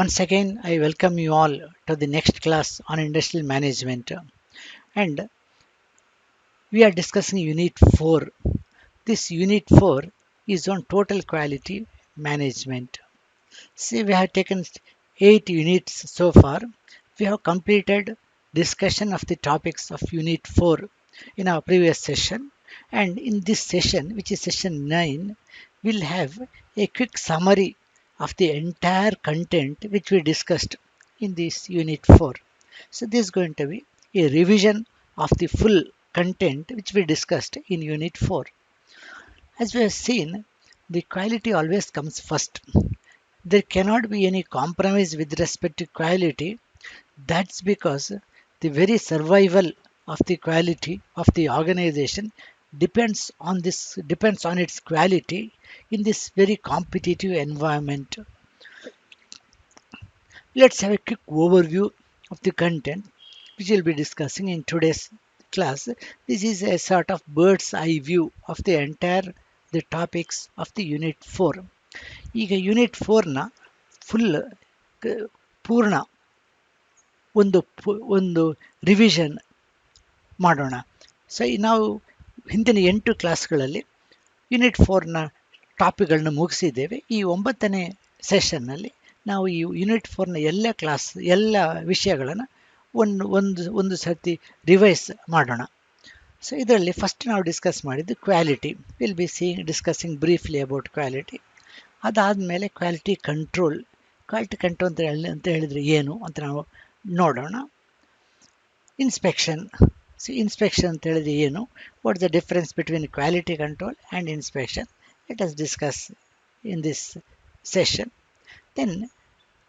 Once again, I welcome you all to the next class on industrial management. And we are discussing Unit 4. This Unit 4 is on total quality management. See, we have taken 8 units so far. We have completed discussion of the topics of Unit 4 in our previous session. And in this session, which is session 9, we'll have a quick summary of the entire content which we discussed in this Unit 4. So this is going to be a revision of the full content which we discussed in Unit 4. As we have seen, the quality always comes first. There cannot be any compromise with respect to quality. That's because the very survival of the quality of the organization depends on its quality in this very competitive environment. Let's have a quick overview of the content which we'll be discussing in today's class. This is a sort of bird's eye view of the entire the topics of the unit 4. ಈಗ unit 4ನ full ಪೂರ್ಣ ಒಂದು revision ಮಾಡೋಣ. So ನಾವು ಹಿಂದಿನ 8 ಕ್ಲಾಸ್ಗಳಲ್ಲಿ unit 4ನ ಟಾಪಿಕ್ಗಳನ್ನ ಮುಗಿಸಿದ್ದೇವೆ. ಈ 9ನೇ ಸೆಷನ್ನಲ್ಲಿ ನಾವು ಈ ಯೂನಿಟ್ 4ನ ಎಲ್ಲ ವಿಷಯಗಳನ್ನು ಒಂದು ಸರ್ತಿ ರಿವೈಸ್ ಮಾಡೋಣ. ಸೊ ಇದರಲ್ಲಿ ಫಸ್ಟ್ ನಾವು ಡಿಸ್ಕಸ್ ಮಾಡಿದ್ದು quality. Will be discussing briefly about quality. ಅದಾದಮೇಲೆ ಕ್ವಾಲಿಟಿ ಕಂಟ್ರೋಲ್ ಅಂತ ಹೇಳಿದರೆ ಏನು ಅಂತ ನಾವು ನೋಡೋಣ. ಇನ್ಸ್ಪೆಕ್ಷನ್ ಅಂತ ಹೇಳಿದ್ರೆ ಏನು, what the difference between quality control and inspection, let us discuss in this session. Then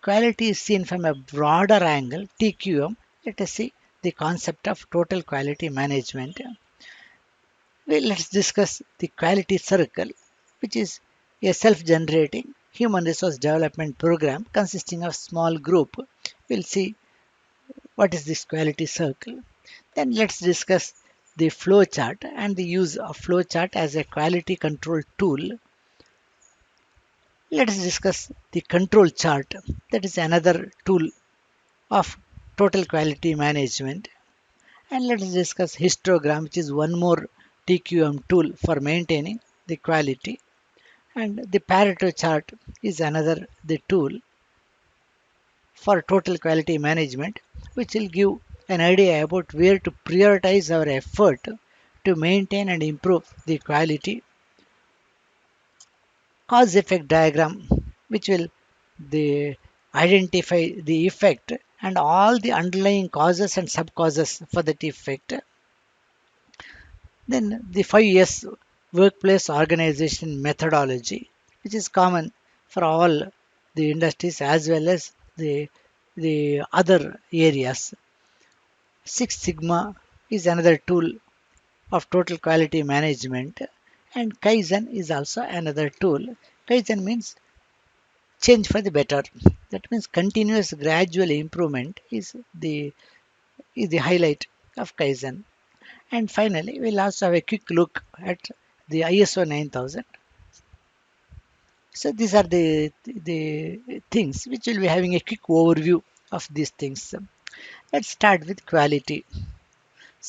quality is seen from a broader angle, TQM. Let us see the concept of total quality management. Well, let's discuss the quality circle, which is a self-generating human resource development program consisting of small group. We'll see what is this quality circle. Then let's discuss the flow chart and the use of flow chart as a quality control tool. Let us discuss the control chart, that is another tool of total quality management. And let us discuss histogram, which is one more TQM tool for maintaining the quality. And the Pareto chart is another the tool for total quality management, which will give an idea about where to prioritize our effort to maintain and improve the quality. Cause effect diagram, which will identify the effect and all the underlying causes and sub causes for that effect. Then the 5S workplace organization methodology, which is common for all the industries as well as the other areas. Six Sigma is another tool of total quality management, and Kaizen is also another tool. Kaizen means change for the better. That means continuous gradual improvement is the highlight of Kaizen. And finally, we'll also have a quick look at the ISO 9000. So these are the things which will be having a quick overview of these things. Let's start with quality.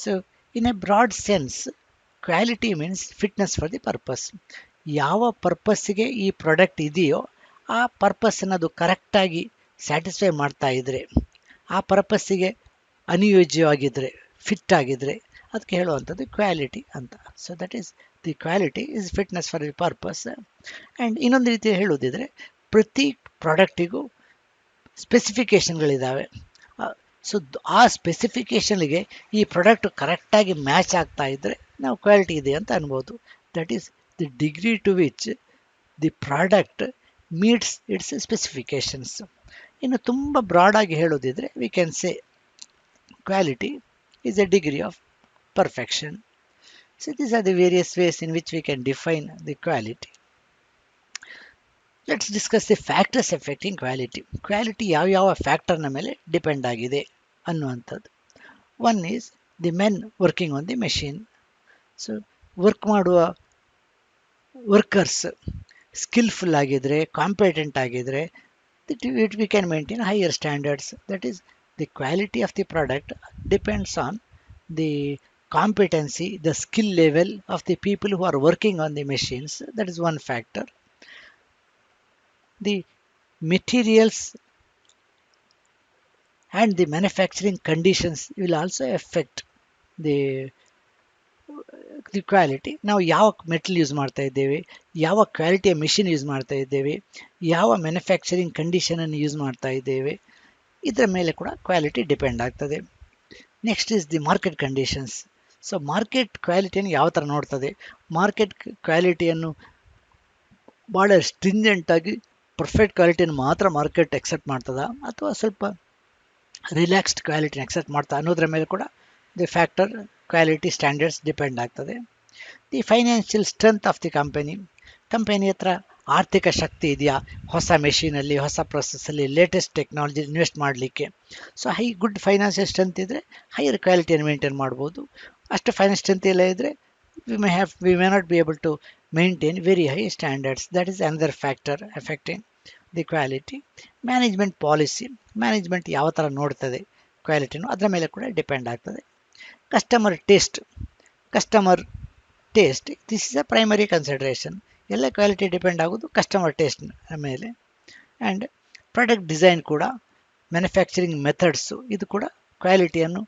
So in a broad sense, quality means fitness for the purpose. ಯಾವ ಪರ್ಪಸ್ಸಿಗೆ ಈ product ಇದೆಯೋ ಆ ಪರ್ಪಸ್ಸನ್ನು ಅದು ಕರೆಕ್ಟಾಗಿ satisfy ಮಾಡ್ತಾ ಇದ್ದರೆ, ಆ ಪರ್ಪಸ್ಸಿಗೆ ಅನುಯೋಜ್ಯವಾಗಿದ್ದರೆ, fit ಆಗಿದ್ದರೆ ಅದಕ್ಕೆ ಹೇಳುವಂಥದ್ದು ಕ್ವಾಲಿಟಿ ಅಂತ. So that is the quality is fitness for the purpose. And ಇನ್ನೊಂದು ರೀತಿ ಹೇಳೋದಿದ್ರೆ, ಪ್ರತಿ ಪ್ರಾಡಕ್ಟಿಗೂ ಸ್ಪೆಸಿಫಿಕೇಷನ್ಗಳಿದ್ದಾವೆ. ಸೊ ಆ ಸ್ಪೆಸಿಫಿಕೇಷನ್ಗೆ ಈ ಪ್ರಾಡಕ್ಟ್ ಕರೆಕ್ಟಾಗಿ ಮ್ಯಾಚ್ ಆಗ್ತಾ ಇದ್ದರೆ ನಾವು ಕ್ವಾಲಿಟಿ ಇದೆ ಅಂತ ಅನ್ಬೋದು. That is the degree to which the product meets its specifications. ಇನ್ನು ತುಂಬ ಬ್ರಾಡಾಗಿ ಹೇಳೋದಿದ್ರೆ, we can say quality is a degree of perfection. So these are the various ways in which we can define the quality. Let's discuss the factors affecting quality. Quality ಯಾವ ಫ್ಯಾಕ್ಟರ್ನ ಮೇಲೆ depend ಆಗಿದೆ ಅನ್ನುವಂಥದ್ದು. One is the men working on the machine. So work ಮಾಡುವ workers skilful ಆಗಿದ್ರೆ, competent ಆಗಿದ್ರೆ, we can maintain higher standards. That is, the quality of the product depends on the competency, the skill level of the people who are working on the machines. That is one factor. The materials and the manufacturing conditions will also affect the quality. ನಾವು ಯಾವ metal use ಮಾಡ್ತಾ ಇದ್ದೇವೆ, ಯಾವ ಕ್ವಾಲಿಟಿಯ machine use ಮಾಡ್ತಾ ಇದ್ದೇವೆ, ಯಾವ manufacturing ಕಂಡೀಷನನ್ನು use ಮಾಡ್ತಾ ಇದ್ದೇವೆ, ಇದರ ಮೇಲೆ ಕೂಡ ಕ್ವಾಲಿಟಿ ಡಿಪೆಂಡ್ ಆಗ್ತದೆ. Next is the market conditions. So market ಕ್ವಾಲಿಟಿಯನ್ನು ಯಾವ ಥರ ನೋಡ್ತದೆ, ಮಾರ್ಕೆಟ್ ಕ್ವಾಲಿಟಿಯನ್ನು ಭಾಳ ಸ್ಟ್ರಿಂಜೆಂಟಾಗಿ ಪರ್ಫೆಕ್ಟ್ ಕ್ವಾಲಿಟಿಯನ್ನು ಮಾತ್ರ ಮಾರ್ಕೆಟ್ ಎಕ್ಸೆಪ್ಟ್ ಮಾಡ್ತದ, ಅಥವಾ ಸ್ವಲ್ಪ ರಿಲ್ಯಾಕ್ಸ್ಡ್ ಕ್ವಾಲಿಟಿನ ಎಕ್ಸೆಪ್ಟ್ ಮಾಡ್ತಾ ಅನ್ನೋದ್ರ ಮೇಲೆ ಕೂಡ the factor quality standards depend ಆಗ್ತದೆ. The financial strength of the company ಹತ್ರ ಆರ್ಥಿಕ ಶಕ್ತಿ ಇದೆಯಾ, ಹೊಸ ಮೆಷಿನಲ್ಲಿ, ಹೊಸ ಪ್ರೊಸೆಸ್ಸಲ್ಲಿ, ಲೇಟೆಸ್ಟ್ ಟೆಕ್ನಾಲಜಿ ಇನ್ವೆಸ್ಟ್ ಮಾಡಲಿಕ್ಕೆ. ಸೊ ಗುಡ್ ಫೈನಾನ್ಷಿಯಲ್ ಸ್ಟ್ರೆಂತ್ ಇದ್ದರೆ ಹೈಯರ್ ಕ್ವಾಲಿಟಿಯನ್ನು ಮೇಂಟೈನ್ ಮಾಡ್ಬೋದು. ಅಷ್ಟು ಫೈನಾನ್ಸ್ ಸ್ಟ್ರೆಂತ್ ಇಲ್ಲ ಇದ್ದರೆ we may not be able to maintain very high standards. That is another factor affecting the quality. Management policy, management ಯಾವ ಥರ ನೋಡ್ತದೆ ಕ್ವಾಲಿಟಿನೂ ಅದರ ಮೇಲೆ ಕೂಡ ಡಿಪೆಂಡ್ ಆಗ್ತದೆ. Customer taste this is a primary consideration. ಎಲ್ಲ ಕ್ವಾಲಿಟಿ ಡಿಪೆಂಡ್ ಆಗೋದು ಕಸ್ಟಮರ್ ಟೇಸ್ಟ್ ಮೇಲೆ. And product design ಕೂಡ, ಮ್ಯಾನುಫ್ಯಾಕ್ಚರಿಂಗ್ ಮೆಥಡ್ಸು ಇದು ಕೂಡ ಕ್ವಾಲಿಟಿಯನ್ನು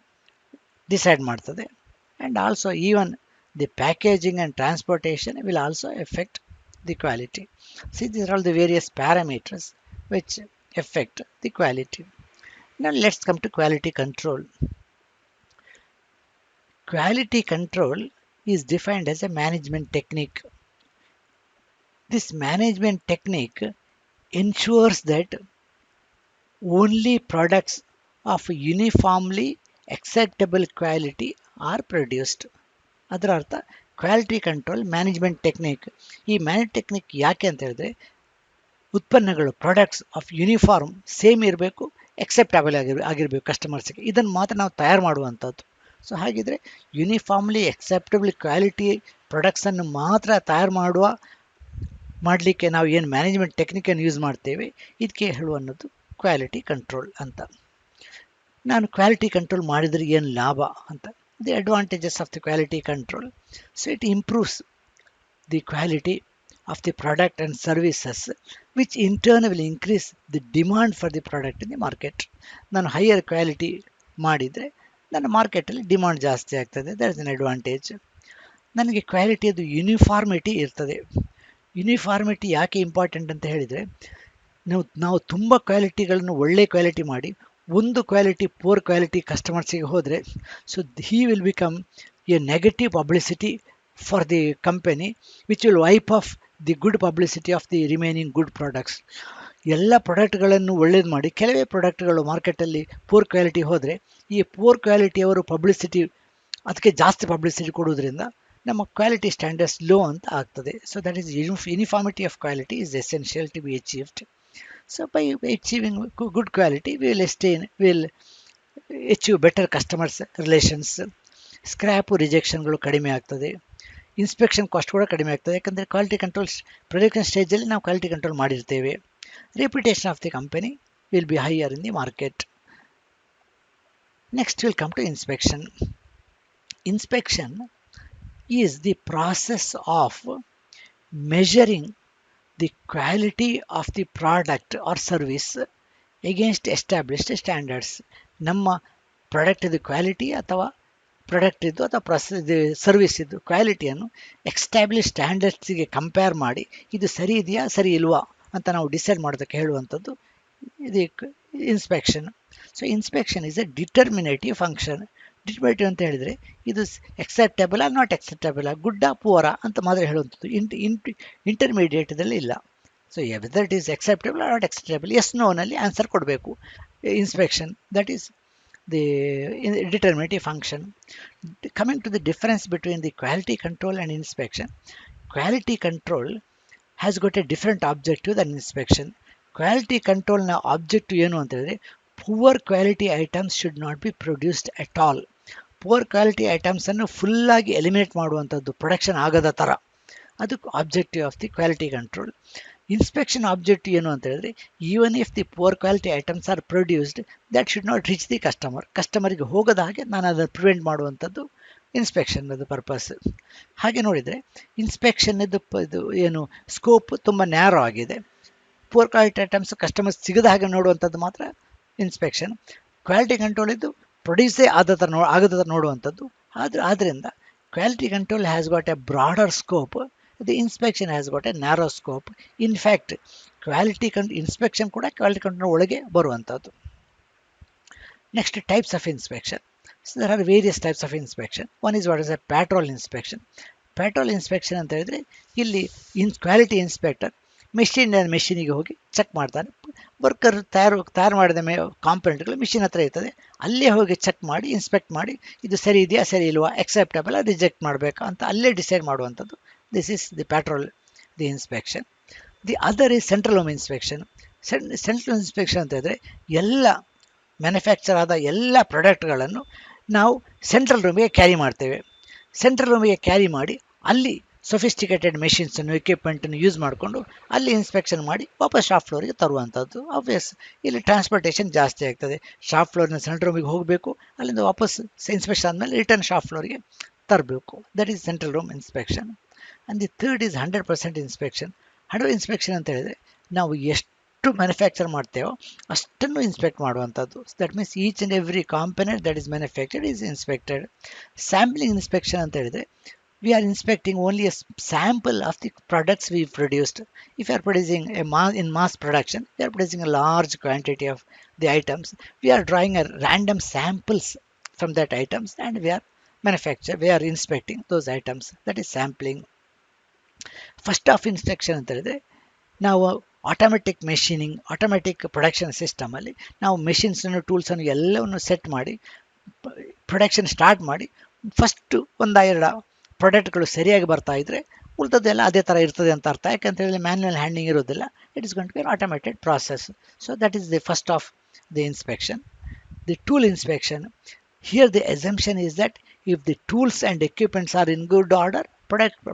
ಡಿಸೈಡ್ ಮಾಡ್ತದೆ. And also even the packaging and transportation will also affect the quality. See, these are all the various parameters which affect the quality. Now let's come to quality control. Quality control is defined as a management technique. This management technique ensures that only products of uniformly acceptable quality are produced. ಅದರ ಅರ್ಥ quality control management technique. ಈ manage technique ಯಾಕೆ ಅಂತ ಹೇಳಿದ್ರೆ, ಉತ್ಪನ್ನಗಳು products of uniform same ಇರಬೇಕು, acceptable ಆಗಿರಬೇಕು ಕಸ್ಟಮರ್ಸ್ಗೆ. ಇದನ್ನು ಮಾತ್ರ ನಾವು ತಯಾರು ಮಾಡುವಂಥದ್ದು. ಸೊ ಹಾಗಿದ್ರೆ ಯೂನಿಫಾರ್ಮ್ಲಿ ಎಕ್ಸೆಪ್ಟಬಲ್ ಕ್ವಾಲಿಟಿ ಪ್ರಾಡಕ್ಟ್ಸನ್ನು ಮಾತ್ರ ತಯಾರು ಮಾಡಲಿಕ್ಕೆ ನಾವು ಏನು ಮ್ಯಾನೇಜ್ಮೆಂಟ್ ಟೆಕ್ನಿಕನ್ನು ಯೂಸ್ ಮಾಡ್ತೇವೆ, ಇದಕ್ಕೆ ಹೇಳುವನ್ನೋದು ಕ್ವಾಲಿಟಿ ಕಂಟ್ರೋಲ್ ಅಂತ. ನಾನು ಕ್ವಾಲಿಟಿ ಕಂಟ್ರೋಲ್ ಮಾಡಿದರೆ ಏನು ಲಾಭ ಅಂತ. The advantages of the quality control. So it improves the quality of the product and services, which in turn will increase the demand for the product in the market. ನಾನು higher quality ಮಾಡಿದರೆ ನನ್ನ ಮಾರ್ಕೆಟಲ್ಲಿ demand ಜಾಸ್ತಿ ಆಗ್ತದೆ. That is an advantage. ನನಗೆ ಕ್ವಾಲಿಟಿಯದು uniformity ಇರ್ತದೆ. Uniformity ಯಾಕೆ important ಅಂತ ಹೇಳಿದರೆ, ನಾವು ತುಂಬ ಕ್ವಾಲಿಟಿಗಳನ್ನು ಒಳ್ಳೆ ಕ್ವಾಲಿಟಿ ಮಾಡಿ ಒಂದು ಕ್ವಾಲಿಟಿ ಪೂರ್ ಕ್ವಾಲಿಟಿ ಕಸ್ಟಮರ್ಸಿಗೆ ಹೋದರೆ, so he will become A negative publicity for the company, which will wipe of the good publicity of the remaining good products. ಎಲ್ಲ ಪ್ರಾಡಕ್ಟ್ಗಳನ್ನು ಒಳ್ಳೇದು ಮಾಡಿ ಕೆಲವೇ ಪ್ರಾಡಕ್ಟ್ಗಳು ಮಾರ್ಕೆಟಲ್ಲಿ ಪೂರ್ ಕ್ವಾಲಿಟಿ ಹೋದರೆ, ಈ ಪೂರ್ ಕ್ವಾಲಿಟಿಯವರು ಪಬ್ಲಿಸಿಟಿ ಅದಕ್ಕೆ ಜಾಸ್ತಿ ಪಬ್ಲಿಸಿಟಿ ಕೊಡೋದ್ರಿಂದ ನಮ್ಮ ಕ್ವಾಲಿಟಿ ಸ್ಟ್ಯಾಂಡರ್ಡ್ಸ್ ಲೋ ಅಂತ ಆಗ್ತದೆ. So that is uniformity of quality is essential to be achieved. So by achieving good quality, we will achieve better customers relations. Scrap ರಿಜೆಕ್ಷನ್ಗಳು ಕಡಿಮೆ ಆಗ್ತದೆ. ಇನ್ಸ್ಪೆಕ್ಷನ್ ಕಾಸ್ಟ್ ಕೂಡ ಕಡಿಮೆ ಆಗ್ತದೆ, ಯಾಕಂದರೆ ಕ್ವಾಲಿಟಿ ಕಂಟ್ರೋಲ್ ಪ್ರೊಡಕ್ಷನ್ ಸ್ಟೇಜಲ್ಲಿ ನಾವು ಕ್ವಾಲಿಟಿ ಕಂಟ್ರೋಲ್ ಮಾಡಿರ್ತೇವೆ. Reputation of the company will be higher in the market. Next will come to inspection. Inspection is the process of measuring the quality of the product or service against established standards. ನಮ್ಮ product ಇದು quality ಅಥವಾ product ಇದು ಅಥವಾ service ಇದು ಕ್ವಾಲಿಟಿಯನ್ನು establish ಸ್ಟ್ಯಾಂಡರ್ಡ್ಸಿಗೆ compare ಮಾಡಿ ಇದು ಸರಿ ಇದೆಯಾ ಸರಿ ಇಲ್ವಾ ಅಂತ ನಾವು ಡಿಸೈಡ್ ಮಾಡೋದಕ್ಕೆ ಹೇಳುವಂಥದ್ದು ಇದು inspection. So inspection is a determinative function. Determinative ಅಂತ ಹೇಳಿದರೆ ಇದು ಎಕ್ಸೆಪ್ಟಬಲ್ ನಾಟ್ ಎಕ್ಸೆಪ್ಟಬಲ್, ಗುಡ್ಡ ಪೂರ ಅಂತ ಮಾತ್ರ ಹೇಳುವಂಥದ್ದು. ಇಂಟರ್ಮೀಡಿಯೇಟದಲ್ಲಿ ಇಲ್ಲ. So whether it is acceptable not acceptable, yes ನೋನಲ್ಲಿ ಆನ್ಸರ್ ಕೊಡಬೇಕು. Inspection that is the determinative function. Coming to the difference between the quality control and inspection, quality control has got a different objective than inspection. Quality control na objective ಏನು ಅಂತ ಹೇಳಿದ್ರೆ, poor quality items should not be produced at all. Poor quality ಐಟಮ್ಸನ್ನು ಫುಲ್ಲಾಗಿ eliminate ಮಾಡುವಂಥದ್ದು, production ಆಗದ ಥರ, ಅದು objective of the quality control. Inspection objective ಏನು ಅಂತ ಹೇಳಿದ್ರೆ, even if the poor quality items are produced that should not reach the ಕಸ್ಟಮರ್ಗೆ ಹೋಗದ ಹಾಗೆ ನಾನು ಅದನ್ನು ಪ್ರಿವೆಂಟ್ ಮಾಡುವಂಥದ್ದು ಇನ್ಸ್ಪೆಕ್ಷನ್ ಪರ್ಪಸ್. ಹಾಗೆ ನೋಡಿದರೆ ಇನ್ಸ್ಪೆಕ್ಷನ್ ಇದು ಏನು ಸ್ಕೋಪ್ ತುಂಬ ನ್ಯಾರೋ ಆಗಿದೆ. ಪುವರ್ ಕ್ವಾಲಿಟಿ ಐಟಮ್ಸ್ ಕಸ್ಟಮರ್ಸ್ ಸಿಗದ ಹಾಗೆ ನೋಡುವಂಥದ್ದು ಮಾತ್ರ ಇನ್ಸ್ಪೆಕ್ಷನ್. ಕ್ವಾಲಿಟಿ ಕಂಟ್ರೋಲ್ ಇದ್ದು ಪ್ರೊಡ್ಯೂಸೇ ಆಗದ ಥರ ನೋಡುವಂಥದ್ದು. ಆದ್ದರಿಂದ quality control has got A broader scope, the inspection has got A narrow scope. In fact inspection ಕೂಡ ಕ್ವಾಲಿಟಿ ಕಂಟ್ರೋಲ್ ಒಳಗೆ ಬರುವಂಥದ್ದು. Next, types of inspection. So there are various types of inspection. One is what is a patrol inspection. Patrol inspection ಅಂತ ಹೇಳಿದ್ರೆ, ಇಲ್ಲಿ quality inspector ಮೆಷಿನಿಗೆ ಹೋಗಿ check ಮಾಡ್ತಾನೆ. Worker ತಯಾರು ಮಾಡಿದ ಕಾಂಪೊನೆಂಟ್ಗಳು ಮಿಷಿನ್ ಹತ್ರ ಇರ್ತದೆ, ಅಲ್ಲೇ ಹೋಗಿ ಚೆಕ್ ಮಾಡಿ ಇನ್ಸ್ಪೆಕ್ಟ್ ಮಾಡಿ ಇದು ಸರಿ ಇದೆಯಾ ಸರಿ ಇಲ್ವಾ, ಅಕ್ಸೆಪ್ಟಬಲ್ ರಿಜೆಕ್ಟ್ ಮಾಡಬೇಕಾ ಅಂತ ಅಲ್ಲೇ ಡಿಸೈಡ್ ಮಾಡುವಂಥದ್ದು. This is the patrol the inspection. The other is central home inspection. Central inspection ಅಂತ ಹೇಳಿದ್ರೆ, ಎಲ್ಲ ಮ್ಯಾನುಫ್ಯಾಕ್ಚರ್ ಆದ ಎಲ್ಲ ಪ್ರಾಡಕ್ಟ್ಗಳನ್ನು ನಾವು ಸೆಂಟ್ರಲ್ ರೂಮಿಗೆ ಕ್ಯಾರಿ ಮಾಡ್ತೇವೆ. ಸೆಂಟ್ರಲ್ ರೂಮಿಗೆ ಕ್ಯಾರಿ ಮಾಡಿ ಅಲ್ಲಿ ಸೊಫಿಸ್ಟಿಕೇಟೆಡ್ ಮೆಷಿನ್ಸನ್ನು ಎಕ್ವಿಪ್ಮೆಂಟನ್ನು ಯೂಸ್ ಮಾಡಿಕೊಂಡು ಅಲ್ಲಿ ಇನ್ಸ್ಪೆಕ್ಷನ್ ಮಾಡಿ ವಾಪಸ್ ಶಾಪ್ ಫ್ಲೋರಿಗೆ ತರುವಂಥದ್ದು. ಆಬ್ವಿಯಸ್, ಇಲ್ಲಿ ಟ್ರಾನ್ಸ್ಪೋರ್ಟೇಷನ್ ಜಾಸ್ತಿ ಆಗ್ತದೆ. ಶಾಪ್ ಫ್ಲೋರ್ನ ಸೆಂಟ್ರಲ್ ರೂಮಿಗೆ ಹೋಗಬೇಕು, ಅಲ್ಲಿಂದ ವಾಪಸ್ ಇನ್ಸ್ಪೆಕ್ಷನ್ ಆದಮೇಲೆ ರಿಟರ್ನ್ ಶಾಪ್ ಫ್ಲೋರಿಗೆ ತರಬೇಕು. That is central room inspection. And the third is 100% inspection. 100% inspection ಅಂತ ಹೇಳಿದರೆ, ನಾವು ಎಷ್ಟು ಮ್ಯಾನುಫ್ಯಾಕ್ಚರ್ ಮಾಡ್ತೇವೋ ಅಷ್ಟನ್ನು ಇನ್ಸ್ಪೆಕ್ಟ್ ಮಾಡುವಂಥದ್ದು. That means each and every component that is manufactured is inspected. Sampling inspection ಅಂತ ಹೇಳಿದರೆ, we are inspecting only a sample of the products we produced. If you are producing in mass production, we are producing a large quantity of the items. We are drawing a random samples from that items and we are inspecting those items. That is sampling. First of inspection ಅಂತ ಹೇಳಿದ್ರೆ, ನಾವು automatic machining, automatic production ಸಿಸ್ಟಮಲ್ಲಿ ನಾವು ಮೆಷಿನ್ಸನ್ನು ಟೂಲ್ಸನ್ನು ಎಲ್ಲವನ್ನು set ಮಾಡಿ production start ಮಾಡಿ, first ಒಂದೆರಡು ಪ್ರಾಡಕ್ಟ್ಗಳು ಸರಿಯಾಗಿ ಬರ್ತಾ ಇದ್ದರೆ ಉಳಿದದ್ದೆಲ್ಲ ಅದೇ ಥರ ಇರ್ತದೆ ಅಂತ ಅರ್ಥ. ಯಾಕಂತ ಹೇಳಿದ್ರೆ ಮ್ಯಾನ್ಯುವಲ್ ಹ್ಯಾಂಡ್ಲಿಂಗ್ ಇರೋದಿಲ್ಲ, it is going to be automated process. So that is the first of the inspection. The tool inspection. Here the assumption is that if the tools and equipments are in good order,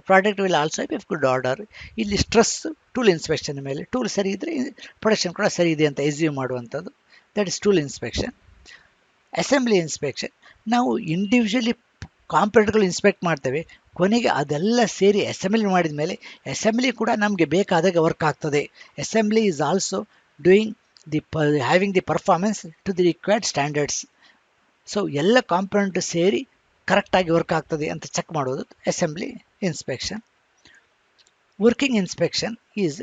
product will also be good order. ಇಲ್ಲಿ stress tool inspection ಮೇಲೆ. Tool ಸರಿ ಇದ್ದರೆ production ಕೂಡ ಸರಿ ಇದೆ ಅಂತ assume ಮಾಡುವಂಥದ್ದು. That is tool inspection. Assembly inspection. ನಾವು ಇಂಡಿವಿಜುವಲಿ ಕಾಂಪೊನೆಂಟ್ಗಳು ಇನ್ಸ್ಪೆಕ್ಟ್ ಮಾಡ್ತೇವೆ, ಕೊನೆಗೆ ಅದೆಲ್ಲ ಸೇರಿ ಅಸೆಂಬ್ಲಿ ಮಾಡಿದ ಮೇಲೆ ಅಸೆಂಬ್ಲಿ ಕೂಡ ನಮಗೆ ಬೇಕಾದಾಗ ವರ್ಕ್ ಆಗ್ತದೆ. Assembly is also doing having the performance to the required standards. So ಎಲ್ಲ ಕಾಂಪೊನೆಂಟ್ ಸೇರಿ ಕರೆಕ್ಟಾಗಿ ವರ್ಕ್ ಆಗ್ತದೆ ಅಂತ ಚೆಕ್ ಮಾಡೋದು assembly inspection. Working inspection is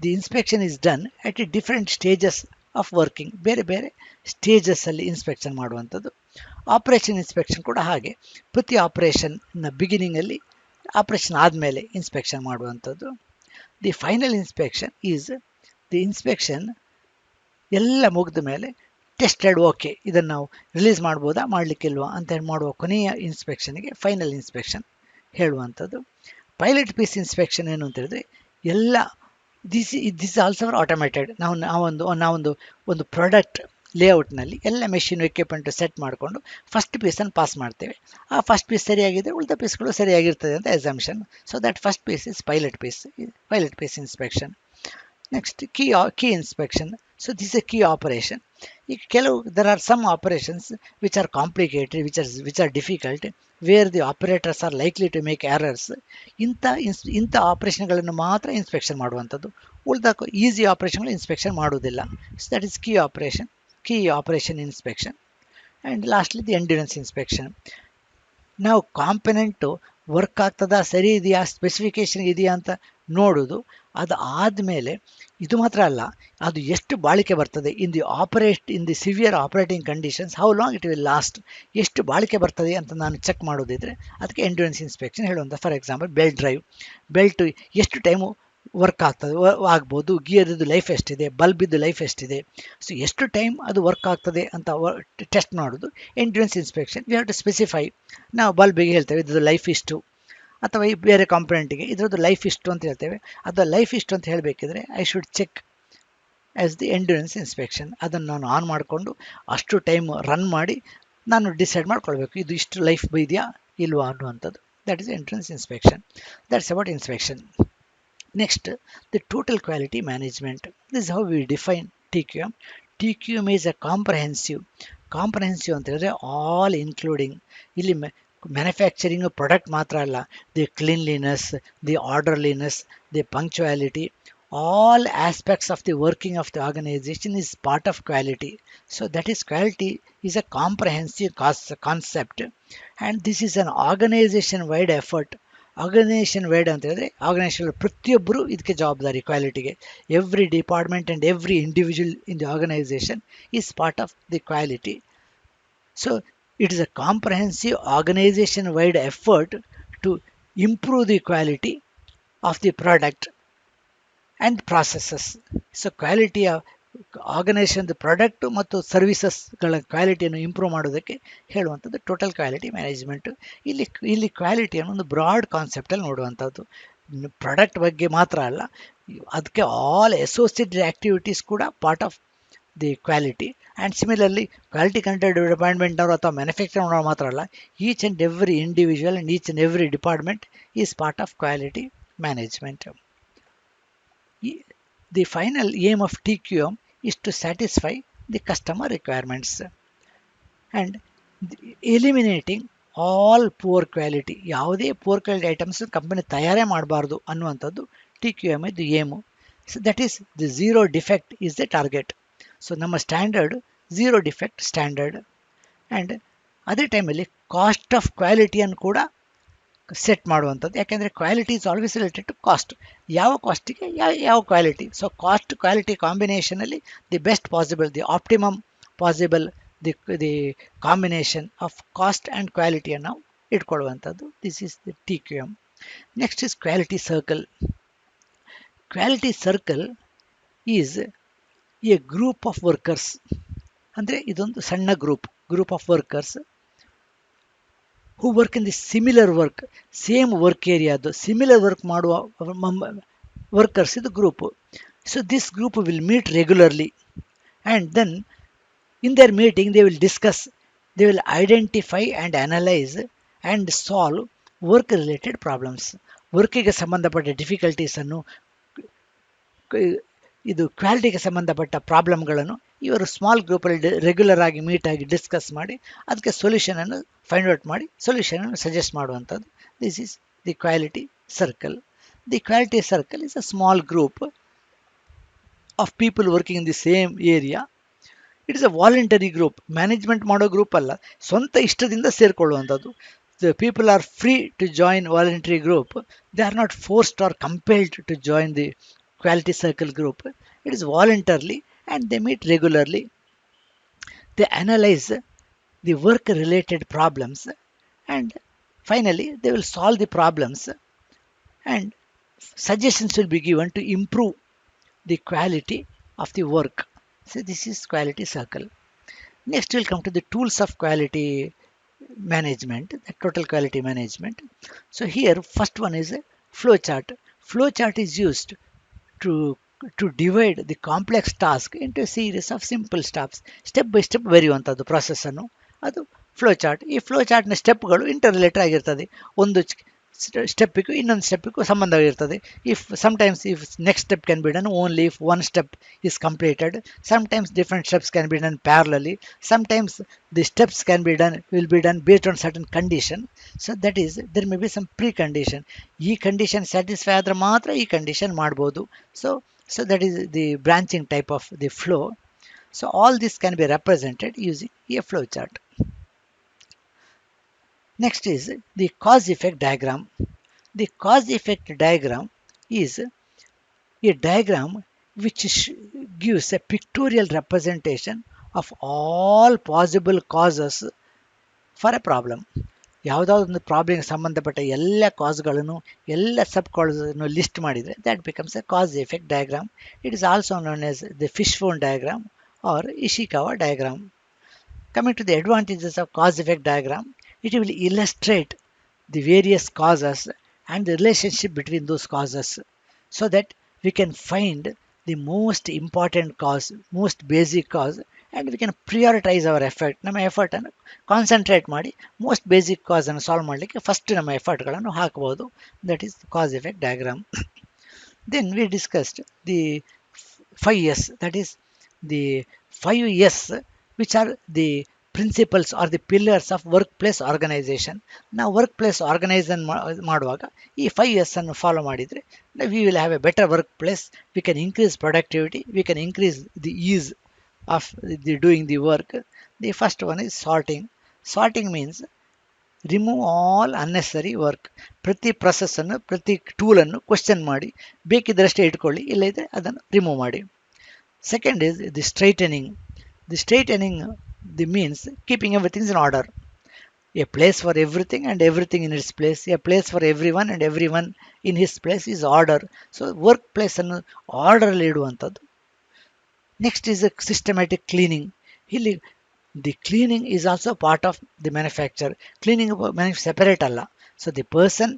the inspection is done at a different stages of working. ಬೇರೆ ಬೇರೆ ಸ್ಟೇಜಸ್ಸಲ್ಲಿ ಇನ್ಸ್ಪೆಕ್ಷನ್ ಮಾಡುವಂಥದ್ದು. ಆಪರೇಷನ್ ಇನ್ಸ್ಪೆಕ್ಷನ್ ಕೂಡ ಹಾಗೆ, ಪ್ರತಿ ಆಪರೇಷನ್ನ ಬಿಗಿನಿಂಗಲ್ಲಿ, ಆಪರೇಷನ್ ಆದಮೇಲೆ ಇನ್ಸ್ಪೆಕ್ಷನ್ ಮಾಡುವಂಥದ್ದು. The final inspection is the inspection ಎಲ್ಲ ಮುಗಿದ ಮೇಲೆ ಟೆಸ್ಟೆಡ್, ಓಕೆ ಇದನ್ನು ನಾವು ರಿಲೀಸ್ ಮಾಡ್ಬೋದಾ ಮಾಡಲಿಕ್ಕಿಲ್ವಾ ಅಂತ ಹೇಳಿ ಮಾಡುವ ಕೊನೆಯ ಇನ್ಸ್ಪೆಕ್ಷನ್ಗೆ ಫೈನಲ್ ಇನ್ಸ್ಪೆಕ್ಷನ್ ಹೇಳುವಂಥದ್ದು. ಪೈಲಟ್ ಪೀಸ್ ಇನ್ಸ್ಪೆಕ್ಷನ್ ಏನು ಅಂತ ಹೇಳಿದ್ರೆ, ಎಲ್ಲ ದಿಸ್ ಆಲ್ಸೋ ಆಟೋಮೇಟೆಡ್. ನಾವೊಂದು ಪ್ರಾಡಕ್ಟ್ ಲೇಔಟ್ನಲ್ಲಿ ಎಲ್ಲ ಮೆಷಿನ್ ಎಕ್ವಿಪ್ಮೆಂಟ್ ಸೆಟ್ ಮಾಡಿಕೊಂಡು ಫಸ್ಟ್ ಪೀಸನ್ನು ಪಾಸ್ ಮಾಡ್ತೇವೆ. ಆ ಫಸ್ಟ್ ಪೀಸ್ ಸರಿಯಾಗಿದ್ದರೆ ಉಳಿದ ಪೀಸ್ಗಳು ಸರಿಯಾಗಿರ್ತದೆ ಅಂತ assumption. So that first piece is pilot piece inspection. Next key inspection. So this a key operation. ಈಗ there are some operations which are complicated, which are difficult, where the operators are likely to make errors. ಇಂಥ ಆಪರೇಷನ್ಗಳನ್ನು ಮಾತ್ರ inspection ಮಾಡುವಂಥದ್ದು. ಉಳಿದ easy ಆಪರೇಷನ್ಗಳು inspection ಮಾಡುವುದಿಲ್ಲ. So that is key operation inspection. And lastly the endurance inspection. ನಾವು component work ಆಗ್ತದಾ, ಸರಿ ಇದೆಯಾ, specification ಇದೆಯಾ ಅಂತ ನೋಡೋದು. ಅದು ಆದಮೇಲೆ ಇದು ಮಾತ್ರ ಅಲ್ಲ, ಅದು ಎಷ್ಟು ಬಾಳಿಕೆ ಬರ್ತದೆ in the severe operating conditions, how long it will last, ಎಷ್ಟು ಬಾಳಿಕೆ ಬರ್ತದೆ ಅಂತ ನಾನು ಚೆಕ್ ಮಾಡೋದಿದ್ರೆ ಅದಕ್ಕೆ ಎಂಡ್ಯೂರೆನ್ಸ್ ಇನ್ಸ್ಪೆಕ್ಷನ್ ಹೇಳುವಂಥ. ಫಾರ್ ಎಕ್ಸಾಂಪಲ್ ಬೆಲ್ಟ್ ಎಷ್ಟು ಟೈಮು ವರ್ಕ್ ಆಗ್ಬೋದು, ಗಿಯರ್ದು ಲೈಫ್ ಎಷ್ಟಿದೆ, ಬಲ್ಬಿದ್ದು ಲೈಫ್ ಎಷ್ಟಿದೆ, ಸೊ ಎಷ್ಟು ಟೈಮ್ ಅದು ವರ್ಕ್ ಆಗ್ತದೆ ಅಂತ ಟೆಸ್ಟ್ ಮಾಡೋದು endurance inspection. We have to specify. ನಾವು ಬಲ್ಬಿಗೆ ಹೇಳ್ತೇವೆ ಇದ್ರದ್ದು ಲೈಫ್ ಇಷ್ಟು, ಅಥವಾ ಈ ಬೇರೆ ಕಾಂಪೊನೆಂಟಿಗೆ ಇದರದ್ದು ಲೈಫ್ ಇಷ್ಟು ಅಂತ ಹೇಳ್ತೇವೆ. ಅದು ಲೈಫ್ ಇಷ್ಟು ಅಂತ ಹೇಳಬೇಕಿದ್ರೆ I should check as the endurance inspection. ಅದನ್ನು ನಾನು ಆನ್ ಮಾಡಿಕೊಂಡು ಅಷ್ಟು ಟೈಮ್ ರನ್ ಮಾಡಿ ನಾನು ಡಿಸೈಡ್ ಮಾಡ್ಕೊಳ್ಬೇಕು ಇದು ಇಷ್ಟು ಲೈಫ್ ಇದೆಯಾ ಇಲ್ವಾ ಅನ್ನುವಂಥದ್ದು. That is endurance inspection. That's about inspection. Next, the total quality management. This is how we define TQM. TQM is a comprehensive ಅಂತ ಹೇಳಿದ್ರೆ ಆಲ್ ಇನ್ಕ್ಲೂಡಿಂಗ್. ಇಲ್ಲಿ ಮ್ಯಾನುಫ್ಯಾಕ್ಚರಿಂಗ್ ಪ್ರಾಡಕ್ಟ್ ಮಾತ್ರ ಅಲ್ಲ, the cleanliness, the orderliness, the punctuality, all aspects of the working of the organization is part of quality. So that is, quality is a comprehensive concept, and this is an organization wide effort. Organisation wide ಅಂತ ಹೇಳಿದ್ರೆ organisation ಪ್ರತಿಯೊಬ್ಬರು ಇದಕ್ಕೆ ಜವಾಬ್ದಾರಿ, ಕ್ವಾಲಿಟಿಗೆ. Every department and every individual in the organisation is part of the quality. So it is a comprehensive organisation wide effort to improve the quality of the product and processes. So ಕ್ವಾಲಿಟಿಯ organisation product ಮತ್ತು ಸರ್ವಿಸಸ್ಗಳ ಕ್ವಾಲಿಟಿಯನ್ನು improve ಮಾಡೋದಕ್ಕೆ ಹೇಳುವಂಥದ್ದು total quality management. ಇಲ್ಲಿ ಕ್ವಾಲಿಟಿಯನ್ನು ಒಂದು broad ಕಾನ್ಸೆಪ್ಟಲ್ಲಿ ನೋಡುವಂಥದ್ದು. Product ಬಗ್ಗೆ ಮಾತ್ರ ಅಲ್ಲ, ಅದಕ್ಕೆ ಆಲ್ ಅಸೋಸಿಯೇಟೆಡ್ ಆ್ಯಕ್ಟಿವಿಟೀಸ್ ಕೂಡ part of the quality. And similarly quality control ಡಿಪಾರ್ಟ್ಮೆಂಟ್ನವರು ಅಥವಾ ಮ್ಯಾನುಫ್ಯಾಕ್ಚರಿಂಗ್ ಮಾತ್ರ ಅಲ್ಲ, each and every individual and each and every department is part of quality management. The final aim of TQM is to satisfy the customer requirements and eliminating all poor quality. ಯಾವುದೇ poor quality items company ತಯಾರೇ ಮಾಡಬಾರ್ದು ಅನ್ನುವಂಥದ್ದು TQM ಇದು aim. So that is the zero defect is the target. So ನಮ್ಮ standard zero defect standard. And ಅದೇ ಟೈಮಲ್ಲಿ cost of ಕ್ವಾಲಿಟಿಯನ್ನು ಕೂಡ ಸೆಟ್ ಮಾಡುವಂಥದ್ದು. ಯಾಕೆಂದರೆ quality is always related to cost. ಯಾವ ಕಾಸ್ಟಿಗೆ ಯಾವ ಕ್ವಾಲಿಟಿ. ಸೊ ಕಾಸ್ಟ್ ಕ್ವಾಲಿಟಿ ಕಾಂಬಿನೇಷನಲ್ಲಿ the best possible, the optimum possible, the combination of cost and ಕ್ವಾಲಿಟಿಯನ್ನು ನಾವು ಇಟ್ಕೊಳ್ಳುವಂಥದ್ದು. This is the TQM. Next is quality circle. Quality circle is A group of workers. ಅಂದರೆ ಇದೊಂದು ಸಣ್ಣ group of workers who work in the similar work, same work area, the similar work ಮಾಡುವ workers ಇದು group. So this group will meet regularly, and then in their meeting they will discuss, they will identify and analyze and solve work related problems. ವರ್ಕಿಗೆ ಸಂಬಂಧಪಟ್ಟ ಡಿಫಿಕಲ್ಟೀಸನ್ನು, ಇದು ಕ್ವಾಲಿಟಿಗೆ ಸಂಬಂಧಪಟ್ಟ ಪ್ರಾಬ್ಲಮ್ಗಳನ್ನು ಇವರು small ಗ್ರೂಪಲ್ಲಿ regular ಆಗಿ meet ಆಗಿ discuss ಮಾಡಿ ಅದಕ್ಕೆ ಸೊಲ್ಯೂಷನನ್ನು ಫೈಂಡ್ ಔಟ್ ಮಾಡಿ ಸೊಲ್ಯೂಷನನ್ನು ಸಜೆಸ್ಟ್ ಮಾಡುವಂಥದ್ದು. This is the quality circle. The quality circle is a small group of people working in the same area. It is a voluntary group. Management ಮಾಡೋ group ಅಲ್ಲ, ಸ್ವಂತ ಇಷ್ಟದಿಂದ ಸೇರಿಕೊಳ್ಳುವಂಥದ್ದು. The people are free to join voluntary group. They are not forced or compelled to join the quality circle group. It is voluntarily and they meet regularly. They analyze the work related problems and finally they will solve the problems and suggestions will be given to improve the quality of the work. So this is quality circle. Next we'll come to the tools of quality management, the total quality management. So here first one is a flow chart. Flow chart is used to divide the complex task into a series of simple steps. Step by step ಬರೆಯುವಂಥದ್ದು ಪ್ರಾಸೆಸ್ಸನ್ನು, ಅದು flow chart. ಈ flow ಚಾರ್ಟ್ನ ಸ್ಟೆಪ್ಗಳು inter related ಆಗಿರ್ತದೆ. ಒಂದು ಸ್ಟೆಪ್ಪಿಗೂ ಇನ್ನೊಂದು ಸ್ಟೆಪ್ಪಿಗೂ ಸಂಬಂಧವಿರ್ತದೆ. Sometimes if next step can be done only if one step is completed. Sometimes different steps can be done parallelly. Sometimes the steps will be done based on certain condition. So that is, there may be some precondition. ಈ condition satisfy ಆದರೆ ಮಾತ್ರ ಈ condition ಮಾಡ್ಬೋದು. So that is the branching type of the flow. So all this can be represented using a flow chart. Next is the cause effect diagram. The cause effect diagram is a diagram which gives a pictorial representation of all possible causes for a problem. ಯಾವುದಾದೊಂದು ಪ್ರಾಬ್ಲಮ್ಗೆ ಸಂಬಂಧಪಟ್ಟ ಎಲ್ಲ ಕಾಸ್ಗಳನ್ನು, ಎಲ್ಲ ಸಬ್ ಕಾಸ್ಗಳನ್ನು list ಮಾಡಿದರೆ that becomes a cause effect diagram. It is also known as the fishbone diagram or Ishikawa diagram. Coming to the advantages of cause effect diagram, it will illustrate the various causes and the relationship between those causes so that we can find the most important cause, most basic cause, and we can prioritize our effort. ನಮ್ಮ ಎಫರ್ಟನ್ನು concentrate ಮಾಡಿ most basic ಕಾಸನ್ನು solve ಮಾಡಲಿಕ್ಕೆ first ನಮ್ಮ ಎಫರ್ಟ್ಗಳನ್ನು ಹಾಕ್ಬೋದು. That is cause effect diagram. Then we discussed the 5 S, that is the 5 S, which are the principles or the pillars of workplace organization. Now workplace organization ಮಾಡುವಾಗ ಈ 5 S ಅನ್ನು follow ಮಾಡಿದರೆ we will have a better workplace. We can increase productivity, we can increase the ease of doing the work. The first one is sorting. Sorting means remove all unnecessary work. ಪ್ರತಿ ಪ್ರೊಸೆಸ್ಸನ್ನು ಪ್ರತಿ ಟೂಲನ್ನು question ಮಾಡಿ ಬೇಕಿದ್ದರಷ್ಟೇ ಇಟ್ಕೊಳ್ಳಿ, ಇಲ್ಲದಿದ್ದರೆ ಅದನ್ನು remove ಮಾಡಿ. Second is the straightening. The straightening the means keeping everything in order. A place for everything and everything in its place. A place for every one and every one in his place is order. So work ಪ್ಲೇಸನ್ನು ಆರ್ಡರಲ್ಲಿ ಇಡುವಂಥದ್ದು. Next is systematic cleaning. ಇಲ್ಲಿ the cleaning is also part of the manufacture. Cleaning separate alla. So the person